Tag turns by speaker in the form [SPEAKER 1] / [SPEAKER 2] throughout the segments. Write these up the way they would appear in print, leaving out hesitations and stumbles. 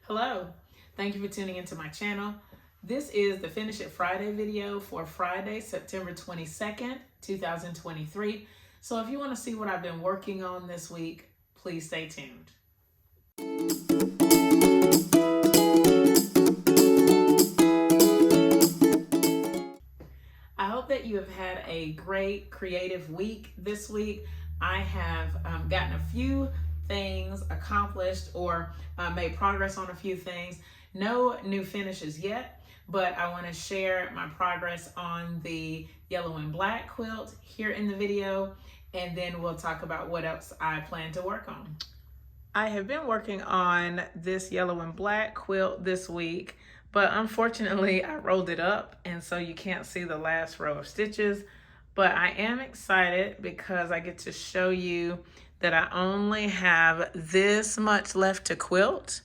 [SPEAKER 1] Hello, thank you for tuning into my channel. This is the Finish It Friday video for Friday, September 22nd, 2023. So if you want to see what I've been working on this week, please stay tuned. I hope that you have had a great creative week this week. I have gotten a few things accomplished or made progress on a few things. No new finishes yet, but I want to share my progress on the yellow and black quilt here in the video, and then we'll talk about what else I plan to work on. I have been working on this yellow and black quilt this week, but unfortunately I rolled it up and so you can't see the last row of stitches. But I am excited because I get to show you that I only have this much left to quilt.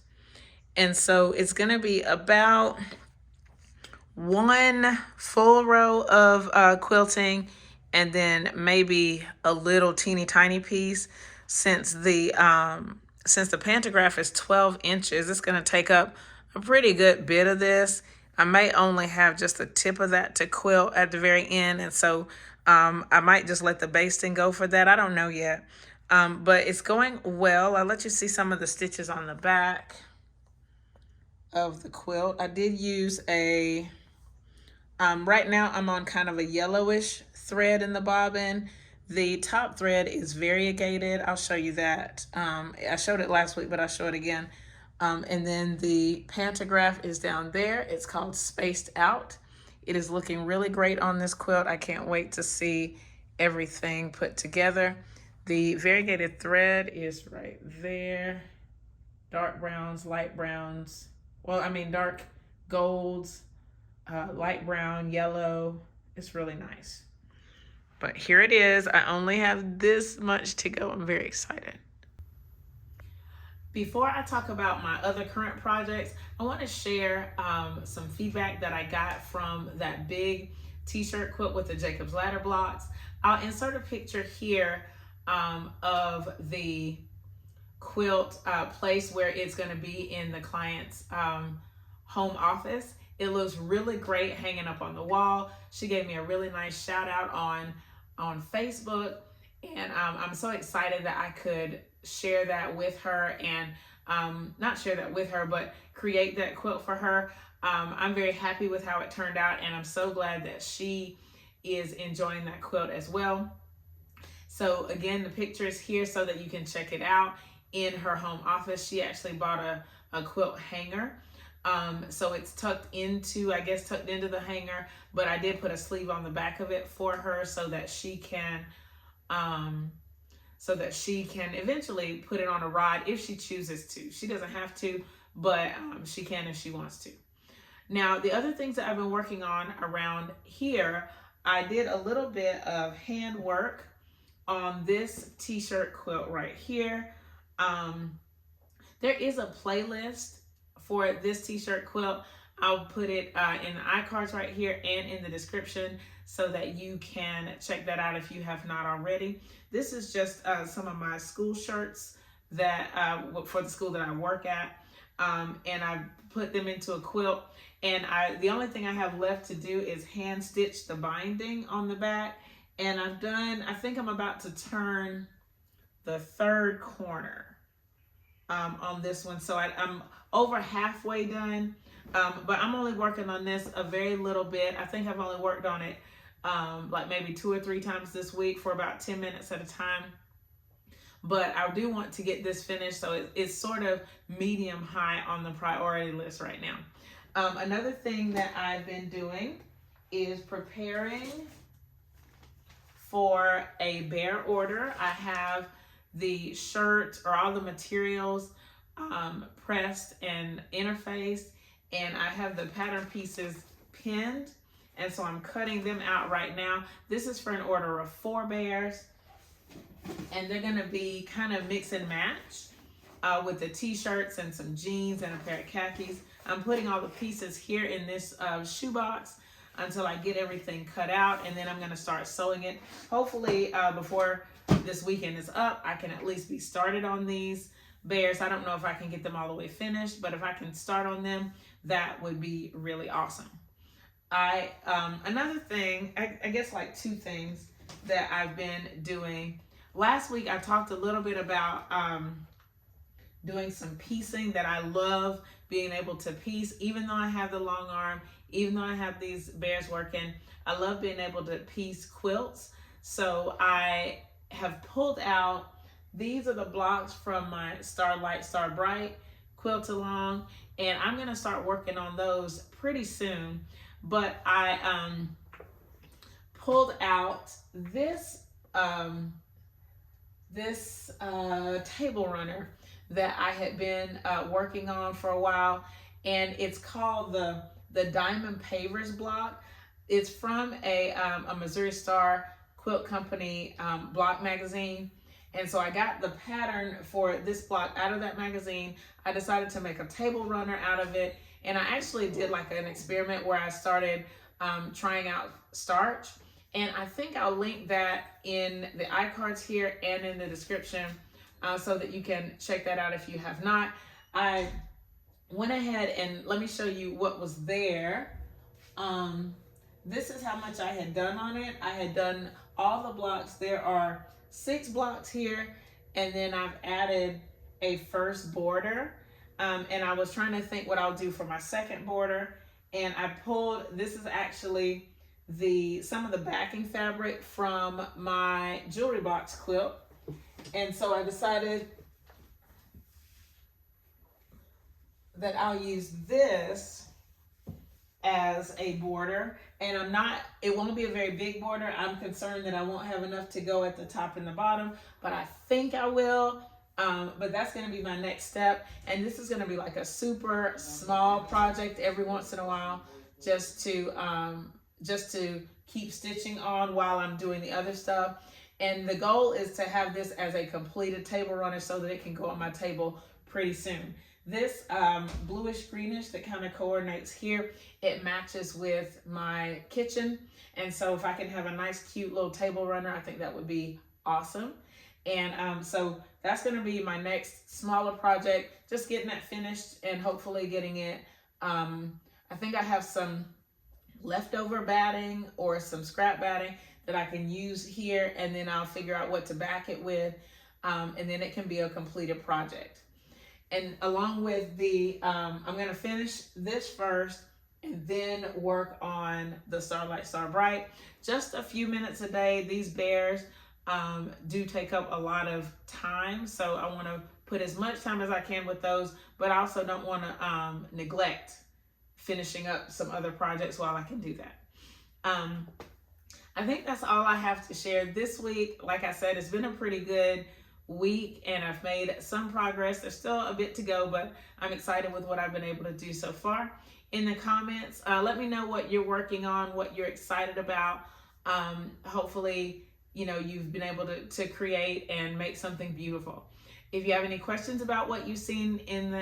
[SPEAKER 1] And so it's gonna be about one full row of quilting and then maybe a little teeny tiny piece. Since the pantograph is 12 inches, it's gonna take up a pretty good bit of this. I may only have just the tip of that to quilt at the very end, and so I might just let the basting go for that. I don't know yet, but it's going well. I'll let you see some of the stitches on the back of the quilt. I did use a, right now I'm on kind of a yellowish thread in the bobbin. The top thread is variegated. I'll show you that. I showed it last week, but I'll show it again. And then the pantograph is down there. It's called Spaced Out. It is looking really great on this quilt. I can't wait to see everything put together. The variegated thread is right there. Dark browns, light browns. Well, I mean dark golds, light brown, yellow. It's really nice. But here it is. I only have this much to go. I'm very excited. Before I talk about my other current projects, I want to share some feedback that I got from that big t-shirt quilt with the Jacob's Ladder blocks. I'll insert a picture here of the quilt place where it's going to be in the client's home office. It looks really great hanging up on the wall. She gave me a really nice shout out on Facebook, and I'm so excited that I could share that with her and not share that with her, but create that quilt for her. I'm very happy with how it turned out, and I'm so glad that she is enjoying that quilt as well. So again, the picture is here so that you can check it out in her home office. She actually bought a quilt hanger. So it's tucked into the hanger, but I did put a sleeve on the back of it for her so that she can eventually put it on a rod if she chooses to. She doesn't have to, but she can if she wants to. Now, the other things that I've been working on around here, I did a little bit of hand work on this t-shirt quilt right here. There is a playlist for this t-shirt quilt. I'll put it in the iCards right here and in the description so that you can check that out if you have not already. This is just some of my school shirts that for the school that I work at, and I put them into a quilt. And the only thing I have left to do is hand stitch the binding on the back. And I think I'm about to turn the third corner on this one. So I'm over halfway done, but I'm only working on this a very little bit. I think I've only worked on it like maybe 2 or 3 times this week for about 10 minutes at a time. But I do want to get this finished, so it's sort of medium high on the priority list right now. Another thing that I've been doing is preparing for a bare order. I have the shirt or all the materials pressed and interfaced, and I have the pattern pieces pinned, and so I'm cutting them out right now. This is for an order of 4 bears, and they're gonna be kind of mix and match with the t-shirts and some jeans and a pair of khakis. I'm putting all the pieces here in this shoebox until I get everything cut out, and then I'm gonna start sewing it. Hopefully before this weekend is up, I can at least be started on these, bears. I don't know if I can get them all the way finished, but if I can start on them, that would be really awesome. Another thing, I guess like two things that I've been doing. Last week I talked a little bit about doing some piecing, that I love being able to piece. Even though I have the long arm, even though I have these bears working, I love being able to piece quilts. So I have pulled out, these are the blocks from my Starlight, Star Bright quilt along, and I'm gonna start working on those pretty soon. But I pulled out this table runner that I had been working on for a while, and it's called the Diamond Pavers block. It's from a Missouri Star Quilt Company block magazine. And so I got the pattern for this block out of that magazine. I decided to make a table runner out of it. And I actually did like an experiment where I started trying out starch. And I think I'll link that in the iCards here and in the description so that you can check that out if you have not. I went ahead and let me show you what was there. This is how much I had done on it. I had done all the blocks. There are 6 blocks here, and then I've added a first border. And I was trying to think what I'll do for my second border. And I pulled, this is actually some of the backing fabric from my jewelry box quilt. And so I decided that I'll use this as a border, and it won't be a very big border. I'm concerned that I won't have enough to go at the top and the bottom, but I think I will. But that's going to be my next step, and this is going to be like a super small project every once in a while, just to keep stitching on while I'm doing the other stuff. And the goal is to have this as a completed table runner so that it can go on my table pretty soon. This bluish greenish that kind of coordinates here, it matches with my kitchen. And so if I can have a nice cute little table runner, I think that would be awesome. And so that's going to be my next smaller project, just getting that finished and hopefully getting it. I think I have some leftover batting or some scrap batting that I can use here, and then I'll figure out what to back it with, and then it can be a completed project. And along with I'm going to finish this first and then work on the Starlight, Star Bright. Just a few minutes a day. These bears do take up a lot of time, so I want to put as much time as I can with those, but I also don't want to neglect finishing up some other projects while I can do that. I think that's all I have to share this week. Like I said, it's been a pretty good week and I've made some progress. There's still a bit to go, but I'm excited with what I've been able to do so far. In the comments, let me know what you're working on, what you're excited about. Hopefully, you've been able to create and make something beautiful. If you have any questions about what you've seen in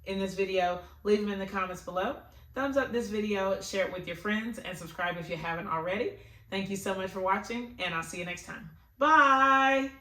[SPEAKER 1] this video, leave them in the comments below. Thumbs up this video, share it with your friends, and subscribe if you haven't already. Thank you so much for watching, and I'll see you next time. Bye!